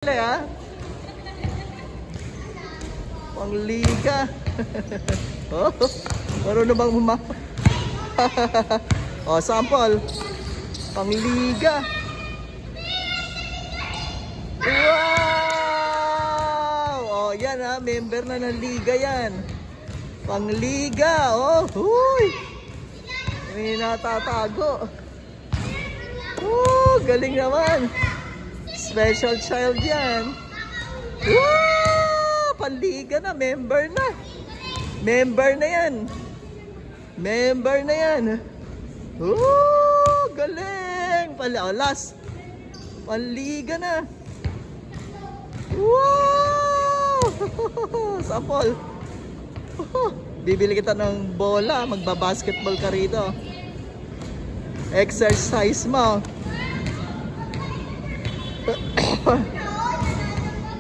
Ha? Pangliga. Oh, marunong bang oh, sample. Pangliga. Wow! Oh, yan ha, member na ng liga yan. Pangliga. Oh, huy. May natatago. Oh, galing naman. Special child yan. Wow! Panliga na, member na. Member na yan. Member na yan. Oh, galing. Oh, last. Panliga na. Wow! Sample. Bibili kita ng bola. Magbabasketball ka rito. Exercise mo.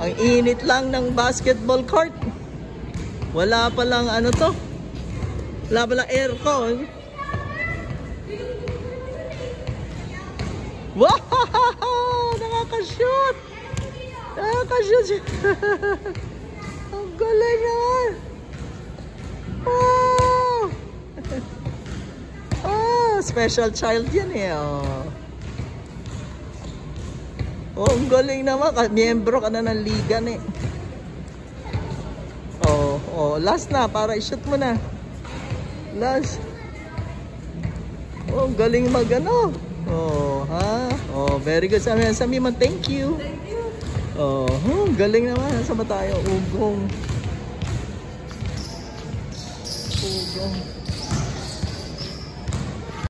Ang init lang ng basketball court. Wala pa lang ano to. Wala pa lang aircon. Wow! Nakaka-shoot! Nakaka-shoot! Ang galing naman! Wow! Oh, special child yan eh. Oh. Oh, ang galing naman. Miyembro ka na ng liga eh. Oh, oh, last na para i-shoot mo na. Last. Oh, ang galing magano. Oh, ha? Oh, very good. Sabi mo, thank you. Thank you. Oh, ang galing naman. Saan ba tayo? Ugong. Ugong.